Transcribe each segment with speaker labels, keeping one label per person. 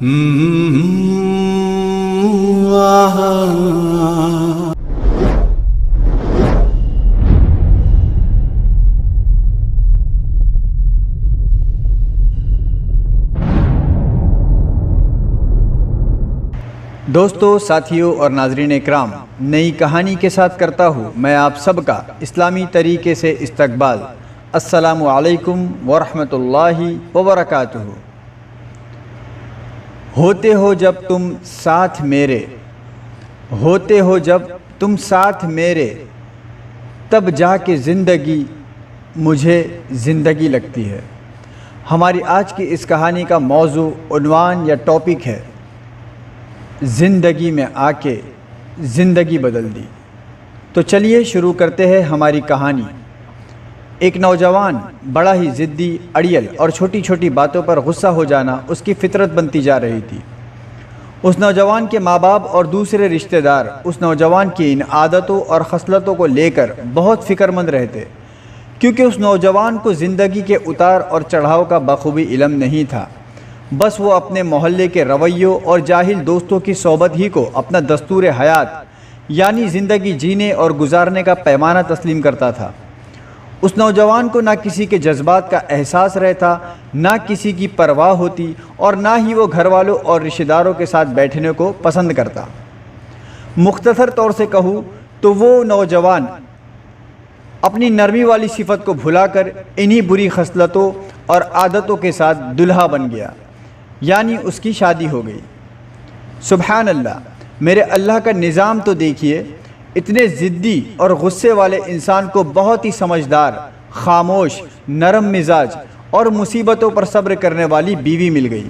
Speaker 1: دوستو، ساتھیوں اور ناظرین اکرام، نئی کہانی کے ساتھ کرتا ہوں میں آپ سب کا اسلامی طریقے سے استقبال۔ السلام علیکم ورحمۃ اللہ وبرکاتہ۔ ہوتے ہو جب تم ساتھ میرے، ہوتے ہو جب تم ساتھ میرے، تب جا کے زندگی مجھے زندگی لگتی ہے۔ ہماری آج کی اس کہانی کا موضوع، عنوان یا ٹاپک ہے زندگی میں آ کے زندگی بدل دی۔ تو چلیے شروع کرتے ہیں ہماری کہانی۔ ایک نوجوان بڑا ہی ضدی، اڑیل اور چھوٹی چھوٹی باتوں پر غصہ ہو جانا اس کی فطرت بنتی جا رہی تھی۔ اس نوجوان کے ماں باپ اور دوسرے رشتہ دار اس نوجوان کی ان عادتوں اور خصلتوں کو لے کر بہت فکر مند رہتے، کیونکہ اس نوجوان کو زندگی کے اتار اور چڑھاؤ کا بخوبی علم نہیں تھا۔ بس وہ اپنے محلے کے رویوں اور جاہل دوستوں کی صحبت ہی کو اپنا دستور حیات، یعنی زندگی جینے اور گزارنے کا پیمانہ تسلیم کرتا تھا۔ اس نوجوان کو نہ کسی کے جذبات کا احساس رہتا، نہ کسی کی پرواہ ہوتی، اور نہ ہی وہ گھر والوں اور رشتہ داروں کے ساتھ بیٹھنے کو پسند کرتا۔ مختصر طور سے کہوں تو وہ نوجوان اپنی نرمی والی صفت کو بھلا کر انہی بری خصلتوں اور عادتوں کے ساتھ دلہا بن گیا، یعنی اس کی شادی ہو گئی۔ سبحان اللہ، میرے اللہ کا نظام تو دیکھیے، اتنے ضدی اور غصے والے انسان کو بہت ہی سمجھدار، خاموش، نرم مزاج اور مصیبتوں پر صبر کرنے والی بیوی مل گئی۔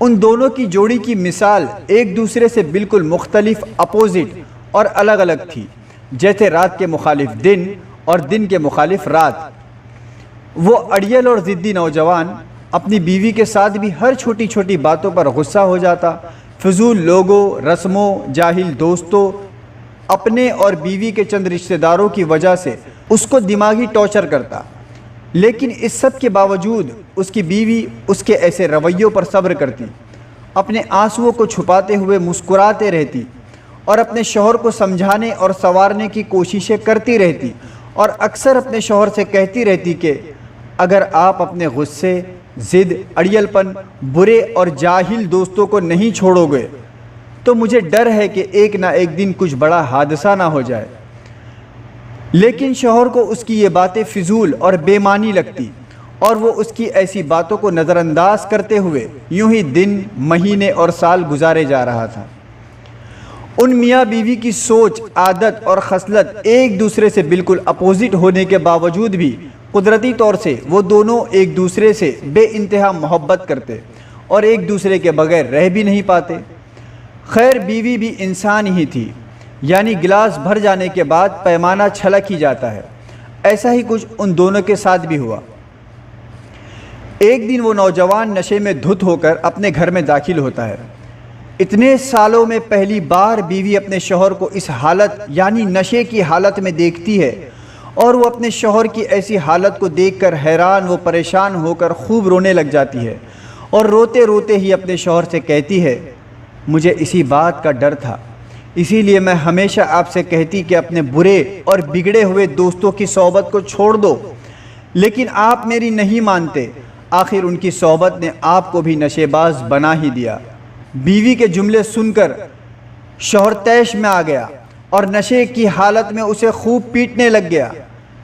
Speaker 1: ان دونوں کی جوڑی کی مثال ایک دوسرے سے بالکل مختلف، اپوزٹ اور الگ الگ تھی، جیسے رات کے مخالف دن اور دن کے مخالف رات۔ وہ اڑیل اور ضدی نوجوان اپنی بیوی کے ساتھ بھی ہر چھوٹی چھوٹی باتوں پر غصہ ہو جاتا، فضول لوگوں، رسموں، جاہل دوستوں، اپنے اور بیوی کے چند رشتہ داروں کی وجہ سے اس کو دماغی ٹارچر کرتا۔ لیکن اس سب کے باوجود اس کی بیوی اس کے ایسے رویوں پر صبر کرتی، اپنے آنسوؤں کو چھپاتے ہوئے مسکراتے رہتی، اور اپنے شوہر کو سمجھانے اور سنوارنے کی کوششیں کرتی رہتی، اور اکثر اپنے شوہر سے کہتی رہتی کہ اگر آپ اپنے غصے، ضد، اڑیل پن، برے اور جاہل دوستوں کو نہیں چھوڑو گے تو مجھے ڈر ہے کہ ایک نہ ایک دن کچھ بڑا حادثہ نہ ہو جائے۔ لیکن شوہر کو اس کی یہ باتیں فضول اور بے معنی لگتی، اور وہ اس کی ایسی باتوں کو نظر انداز کرتے ہوئے یوں ہی دن، مہینے اور سال گزارے جا رہا تھا۔ ان میاں بیوی کی سوچ، عادت اور خصلت ایک دوسرے سے بالکل اپوزٹ ہونے کے باوجود بھی قدرتی طور سے وہ دونوں ایک دوسرے سے بے انتہا محبت کرتے اور ایک دوسرے کے بغیر رہ بھی نہیں پاتے۔ خیر، بیوی بھی انسان ہی تھی، یعنی گلاس بھر جانے کے بعد پیمانہ چھلک ہی جاتا ہے۔ ایسا ہی کچھ ان دونوں کے ساتھ بھی ہوا۔ ایک دن وہ نوجوان نشے میں دھت ہو کر اپنے گھر میں داخل ہوتا ہے۔ اتنے سالوں میں پہلی بار بیوی اپنے شوہر کو اس حالت، یعنی نشے کی حالت میں دیکھتی ہے، اور وہ اپنے شوہر کی ایسی حالت کو دیکھ کر حیران و پریشان ہو کر خوب رونے لگ جاتی ہے، اور روتے روتے ہی اپنے شوہر سے کہتی ہے، مجھے اسی بات کا ڈر تھا، اسی لیے میں ہمیشہ آپ سے کہتی کہ اپنے برے اور بگڑے ہوئے دوستوں کی صحبت کو چھوڑ دو، لیکن آپ میری نہیں مانتے۔ آخر ان کی صحبت نے آپ کو بھی نشے باز بنا ہی دیا۔ بیوی کے جملے سن کر شوہر طیش میں آ گیا اور نشے کی حالت میں اسے خوب پیٹنے لگ گیا۔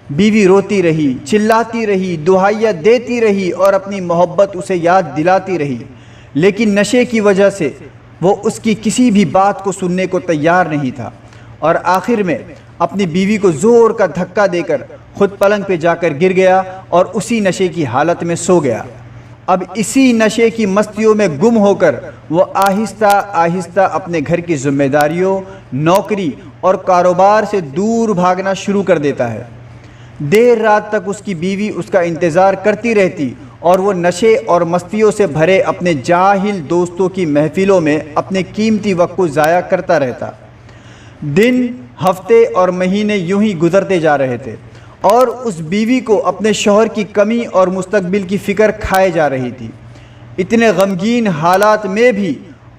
Speaker 1: بیوی روتی رہی، چلاتی رہی، دہائیاں دیتی رہی اور اپنی محبت اسے یاد دلاتی رہی، لیکن نشے کی وجہ سے وہ اس کی کسی بھی بات کو سننے کو تیار نہیں تھا، اور آخر میں اپنی بیوی کو زور کا دھکا دے کر خود پلنگ پہ جا کر گر گیا اور اسی نشے کی حالت میں سو گیا۔ اب اسی نشے کی مستیوں میں گم ہو کر وہ آہستہ آہستہ اپنے گھر کی ذمہ داریوں، نوکری اور کاروبار سے دور بھاگنا شروع کر دیتا ہے۔ دیر رات تک اس کی بیوی اس کا انتظار کرتی رہتی، اور وہ نشے اور مستیوں سے بھرے اپنے جاہل دوستوں کی محفلوں میں اپنے قیمتی وقت کو ضائع کرتا رہتا۔ دن، ہفتے اور مہینے یوں ہی گزرتے جا رہے تھے، اور اس بیوی کو اپنے شوہر کی کمی اور مستقبل کی فکر کھائے جا رہی تھی۔ اتنے غمگین حالات میں بھی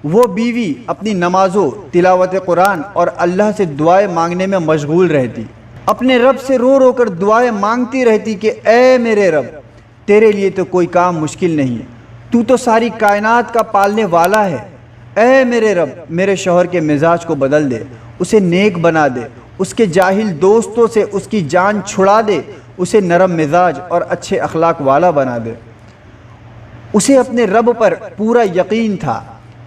Speaker 1: وہ بیوی اپنی نمازوں، تلاوت قرآن اور اللہ سے دعائیں مانگنے میں مشغول رہتی، اپنے رب سے رو رو کر دعائیں مانگتی رہتی کہ اے میرے رب، تیرے لیے تو کوئی کام مشکل نہیں ہے، تو تو ساری کائنات کا پالنے والا ہے۔ اے میرے رب، میرے شوہر کے مزاج کو بدل دے، اسے نیک بنا دے، اس کے جاہل دوستوں سے اس کی جان چھڑا دے، اسے نرم مزاج اور اچھے اخلاق والا بنا دے۔ اسے اپنے رب پر پورا یقین تھا،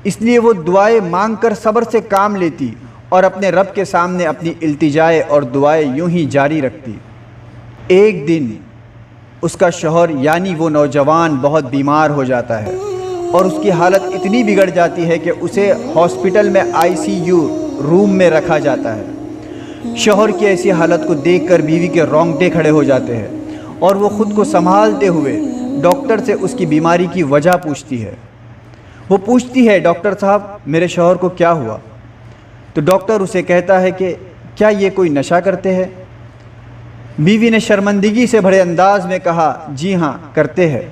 Speaker 1: اس لیے وہ دعائیں مانگ کر صبر سے کام لیتی اور اپنے رب کے سامنے اپنی التجائیں اور دعائیں یوں ہی جاری رکھتی۔ ایک دن اس کا شوہر یعنی وہ نوجوان بہت بیمار ہو جاتا ہے اور اس کی حالت اتنی بگڑ جاتی ہے کہ اسے ہاسپٹل میں ICU روم میں رکھا جاتا ہے۔ شوہر کی ایسی حالت کو دیکھ کر بیوی کے رونگٹے کھڑے ہو جاتے ہیں اور وہ خود کو سنبھالتے ہوئے ڈاکٹر سے اس کی بیماری کی وجہ پوچھتی ہے۔ وہ پوچھتی ہے، ڈاکٹر صاحب میرے شوہر کو کیا ہوا؟ تو ڈاکٹر اسے کہتا ہے کہ کیا یہ کوئی نشہ کرتے ہیں؟ بیوی نے شرمندگی سے بھرے انداز میں کہا، جی ہاں کرتے ہیں۔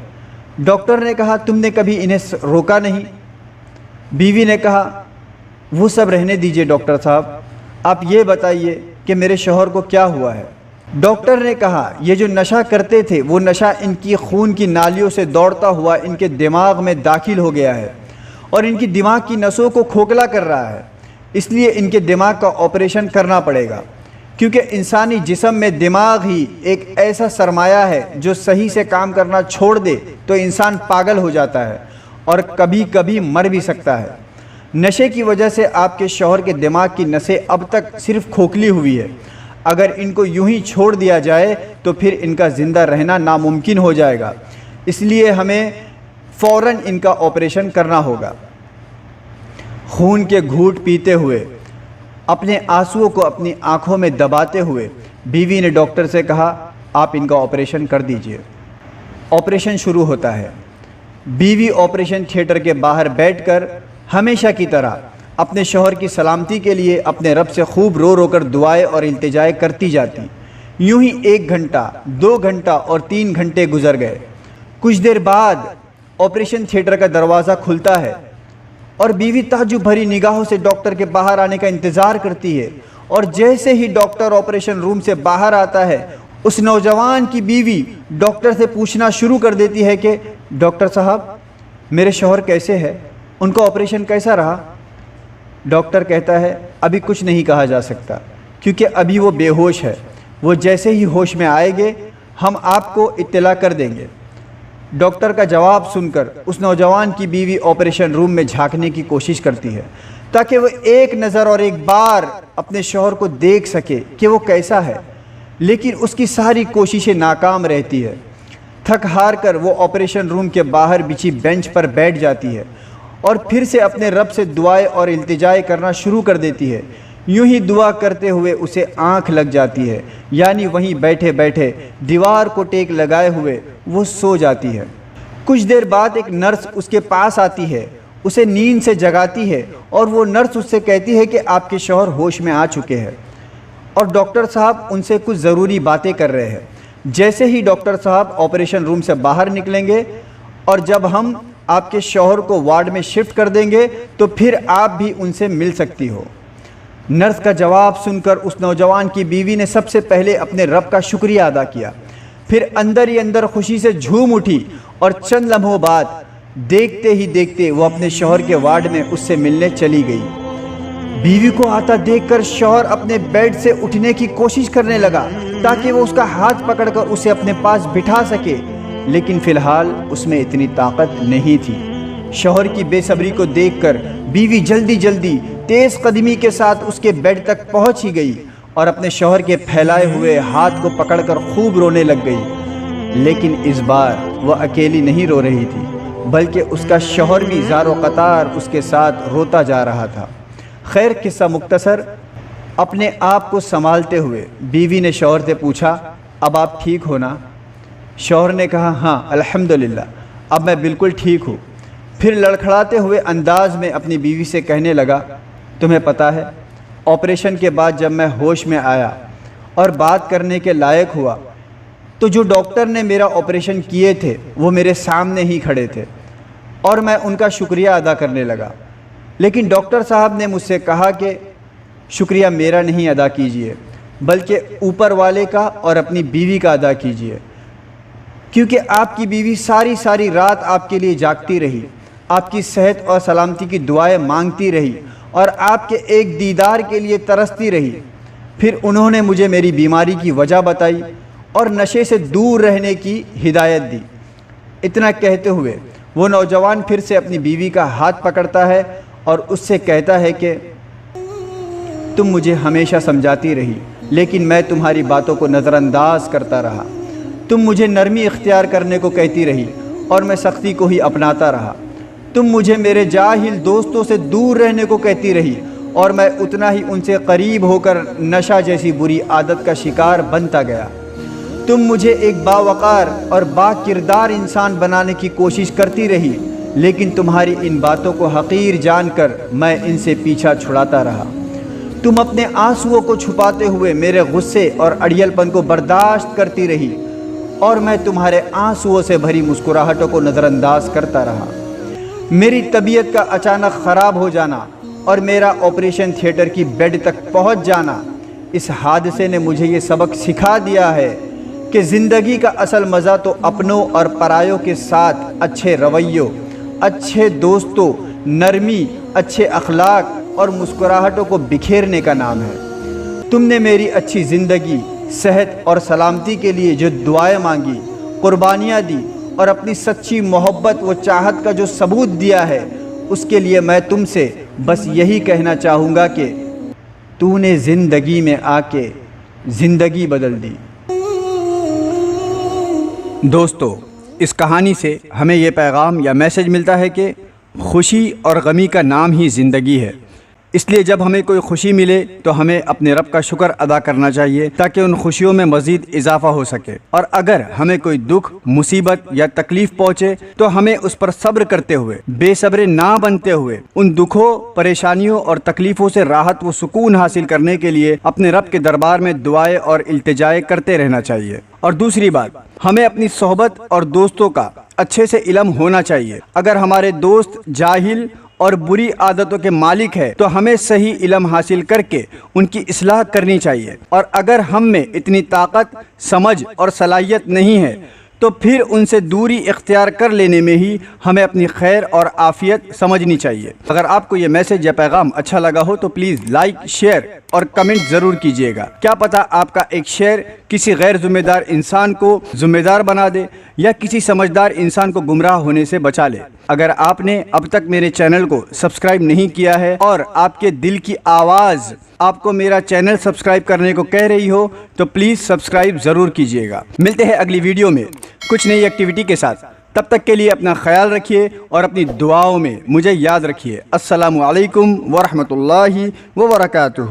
Speaker 1: ڈاکٹر نے کہا، تم نے کبھی انہیں روکا نہیں؟ بیوی نے کہا، وہ سب رہنے دیجئے ڈاکٹر صاحب، آپ یہ بتائیے کہ میرے شوہر کو کیا ہوا ہے؟ ڈاکٹر نے کہا، یہ جو نشہ کرتے تھے وہ نشہ ان کی خون کی نالیوں سے دوڑتا ہوا ان کے دماغ میں داخل ہو گیا ہے اور ان کی دماغ کی نسوں کو کھوکھلا کر رہا ہے، اس لیے ان کے دماغ کا آپریشن کرنا پڑے گا، کیونکہ انسانی جسم میں دماغ ہی ایک ایسا سرمایہ ہے جو صحیح سے کام کرنا چھوڑ دے تو انسان پاگل ہو جاتا ہے اور کبھی کبھی مر بھی سکتا ہے۔ نشے کی وجہ سے آپ کے شوہر کے دماغ کی نسیں اب تک صرف کھوکھلی ہوئی ہے، اگر ان کو یوں ہی چھوڑ دیا جائے تو پھر ان کا زندہ رہنا ناممکن ہو جائے گا، اس لیے ہمیں فوراً ان کا آپریشن کرنا ہوگا۔ خون کے گھونٹ پیتے ہوئے، اپنے آنسوؤں کو اپنی آنکھوں میں دباتے ہوئے بیوی نے ڈاکٹر سے کہا، آپ ان کا آپریشن کر دیجئے۔ آپریشن شروع ہوتا ہے۔ بیوی آپریشن تھیٹر کے باہر بیٹھ کر ہمیشہ کی طرح اپنے شوہر کی سلامتی کے لیے اپنے رب سے خوب رو رو کر دعائیں اور التجائیں کرتی جاتی۔ یوں ہی 1 گھنٹہ، 2 گھنٹہ اور 3 گھنٹے گزر گئے۔ کچھ دیر بعد آپریشن تھیٹر کا دروازہ کھلتا ہے اور بیوی تعجب بھری نگاہوں سے ڈاکٹر کے باہر آنے کا انتظار کرتی ہے، اور جیسے ہی ڈاکٹر آپریشن روم سے باہر آتا ہے، اس نوجوان کی بیوی ڈاکٹر سے پوچھنا شروع کر دیتی ہے کہ ڈاکٹر صاحب میرے شوہر کیسے ہے؟ ان کا آپریشن کیسا رہا؟ ڈاکٹر کہتا ہے، ابھی کچھ نہیں کہا جا سکتا کیونکہ ابھی وہ بے ہوش ہے، وہ جیسے ہی ہوش میں آئے گے ہم آپ کو اطلاع کر دیں گے۔ ڈاکٹر کا جواب سن کر اس نوجوان کی بیوی آپریشن روم میں جھانکنے کی کوشش کرتی ہے تاکہ وہ ایک نظر اور ایک بار اپنے شوہر کو دیکھ سکے کہ وہ کیسا ہے، لیکن اس کی ساری کوششیں ناکام رہتی ہے۔ تھک ہار کر وہ آپریشن روم کے باہر بچھی بینچ پر بیٹھ جاتی ہے اور پھر سے اپنے رب سے دعائیں اور التجائیں کرنا شروع کر دیتی ہے۔ یوں ہی دعا کرتے ہوئے اسے آنکھ لگ جاتی ہے، یعنی وہیں بیٹھے بیٹھے دیوار کو ٹیک لگائے ہوئے وہ سو جاتی ہے۔ کچھ دیر بعد ایک نرس اس کے پاس آتی ہے، اسے نیند سے جگاتی ہے اور وہ نرس اس سے کہتی ہے کہ آپ کے شوہر ہوش میں آ چکے ہیں اور ڈاکٹر صاحب ان سے کچھ ضروری باتیں کر رہے ہیں۔ جیسے ہی ڈاکٹر صاحب آپریشن روم سے باہر نکلیں گے اور جب ہم آپ کے شوہر کو وارڈ میں شفٹ کر دیں گے تو پھر آپ بھی ان سے مل سکتی ہو۔ نرس کا جواب سن کر اس نوجوان کی بیوی نے سب سے پہلے اپنے رب کا شکریہ ادا کیا، پھر اندر ہی اندر خوشی سے جھوم اٹھی اور چند لمحوں بعد دیکھتے ہی دیکھتے وہ اپنے شوہر کے وارڈ میں اس سے ملنے چلی گئی۔ بیوی کو آتا دیکھ کر شوہر اپنے بیڈ سے اٹھنے کی کوشش کرنے لگا تاکہ وہ اس کا ہاتھ پکڑ کر اسے اپنے پاس بٹھا سکے، لیکن فی الحال اس میں اتنی طاقت نہیں تھی۔ شوہر کی بے صبری کو دیکھ کر بیوی جلدی جلدی تیز قدمی کے ساتھ اس کے بیڈ تک پہنچ ہی گئی اور اپنے شوہر کے پھیلائے ہوئے ہاتھ کو پکڑ کر خوب رونے لگ گئی، لیکن اس بار وہ اکیلی نہیں رو رہی تھی بلکہ اس کا شوہر بھی زار و قطار اس کے ساتھ روتا جا رہا تھا۔ خیر قصہ مختصر، اپنے آپ کو سنبھالتے ہوئے بیوی نے شوہر سے پوچھا، اب آپ ٹھیک ہو نا؟ شوہر نے کہا، ہاں الحمدللہ اب میں بالکل ٹھیک ہوں۔ پھر لڑکھڑاتے ہوئے انداز میں اپنی بیوی سے کہنے لگا، تمہیں پتہ ہے آپریشن کے بعد جب میں ہوش میں آیا اور بات کرنے کے لائق ہوا تو جو ڈاکٹر نے میرا آپریشن کیے تھے وہ میرے سامنے ہی کھڑے تھے اور میں ان کا شکریہ ادا کرنے لگا، لیکن ڈاکٹر صاحب نے مجھ سے کہا کہ شکریہ میرا نہیں ادا کیجیے، بلکہ اوپر والے کا اور اپنی بیوی کا ادا کیجیے، کیونکہ آپ کی بیوی ساری رات آپ کے لیے جاگتی رہی، آپ کی صحت اور سلامتی کی دعائیں مانگتی رہی اور آپ کے ایک دیدار کے لیے ترستی رہی۔ پھر انہوں نے مجھے میری بیماری کی وجہ بتائی اور نشے سے دور رہنے کی ہدایت دی۔ اتنا کہتے ہوئے وہ نوجوان پھر سے اپنی بیوی کا ہاتھ پکڑتا ہے اور اس سے کہتا ہے کہ تم مجھے ہمیشہ سمجھاتی رہی، لیکن میں تمہاری باتوں کو نظر انداز کرتا رہا۔ تم مجھے نرمی اختیار کرنے کو کہتی رہی اور میں سختی کو ہی اپناتا رہا۔ تم مجھے میرے جاہل دوستوں سے دور رہنے کو کہتی رہی اور میں اتنا ہی ان سے قریب ہو کر نشہ جیسی بری عادت کا شکار بنتا گیا۔ تم مجھے ایک باوقار اور با کردار انسان بنانے کی کوشش کرتی رہی، لیکن تمہاری ان باتوں کو حقیر جان کر میں ان سے پیچھا چھڑاتا رہا۔ تم اپنے آنسوؤں کو چھپاتے ہوئے میرے غصے اور اڑیل پن کو برداشت کرتی رہی اور میں تمہارے آنسوؤں سے بھری مسکراہٹوں کو نظر انداز کرتا رہا۔ میری طبیعت کا اچانک خراب ہو جانا اور میرا آپریشن تھیٹر کی بیڈ تک پہنچ جانا، اس حادثے نے مجھے یہ سبق سکھا دیا ہے کہ زندگی کا اصل مزہ تو اپنوں اور پرایوں کے ساتھ اچھے رویوں، اچھے دوستوں، نرمی، اچھے اخلاق اور مسکراہٹوں کو بکھیرنے کا نام ہے۔ تم نے میری اچھی زندگی، صحت اور سلامتی کے لیے جو دعائیں مانگی، قربانیاں دی اور اپنی سچی محبت و چاہت کا جو ثبوت دیا ہے، اس کے لیے میں تم سے بس یہی کہنا چاہوں گا کہ تو نے زندگی میں آ کے زندگی بدل دی۔ دوستو، اس کہانی سے ہمیں یہ پیغام یا میسج ملتا ہے کہ خوشی اور غمی کا نام ہی زندگی ہے، اس لیے جب ہمیں کوئی خوشی ملے تو ہمیں اپنے رب کا شکر ادا کرنا چاہیے تاکہ ان خوشیوں میں مزید اضافہ ہو سکے، اور اگر ہمیں کوئی دکھ، مصیبت یا تکلیف پہنچے تو ہمیں اس پر صبر کرتے ہوئے، بے صبر نہ بنتے ہوئے ان دکھوں، پریشانیوں اور تکلیفوں سے راحت و سکون حاصل کرنے کے لیے اپنے رب کے دربار میں دعائیں اور التجائیں کرتے رہنا چاہیے۔ اور دوسری بات، ہمیں اپنی صحبت اور دوستوں کا اچھے سے علم ہونا چاہیے۔ اگر ہمارے دوست جاہل اور بری عادتوں کے مالک ہے تو ہمیں صحیح علم حاصل کر کے ان کی اصلاح کرنی چاہیے، اور اگر ہم میں اتنی طاقت، سمجھ اور صلاحیت نہیں ہے تو پھر ان سے دوری اختیار کر لینے میں ہی ہمیں اپنی خیر اور عافیت سمجھنی چاہیے۔ اگر آپ کو یہ میسج یا پیغام اچھا لگا ہو تو پلیز لائک، شیئر اور کمنٹ ضرور کیجیے گا۔ کیا پتہ آپ کا ایک شیئر کسی غیر ذمہ دار انسان کو ذمہ دار بنا دے یا کسی سمجھدار انسان کو گمراہ ہونے سے بچا لے۔ اگر آپ نے اب تک میرے چینل کو سبسکرائب نہیں کیا ہے اور آپ کے دل کی آواز آپ کو میرا چینل سبسکرائب کرنے کو کہہ رہی ہو تو پلیز سبسکرائب ضرور کیجیے گا۔ ملتے ہیں اگلی ویڈیو میں کچھ نئی ایکٹیویٹی کے ساتھ، تب تک کے لیے اپنا خیال رکھیے اور اپنی دعاؤں میں مجھے یاد رکھیے۔ السلام علیکم ورحمۃ اللہ وبرکاتہ۔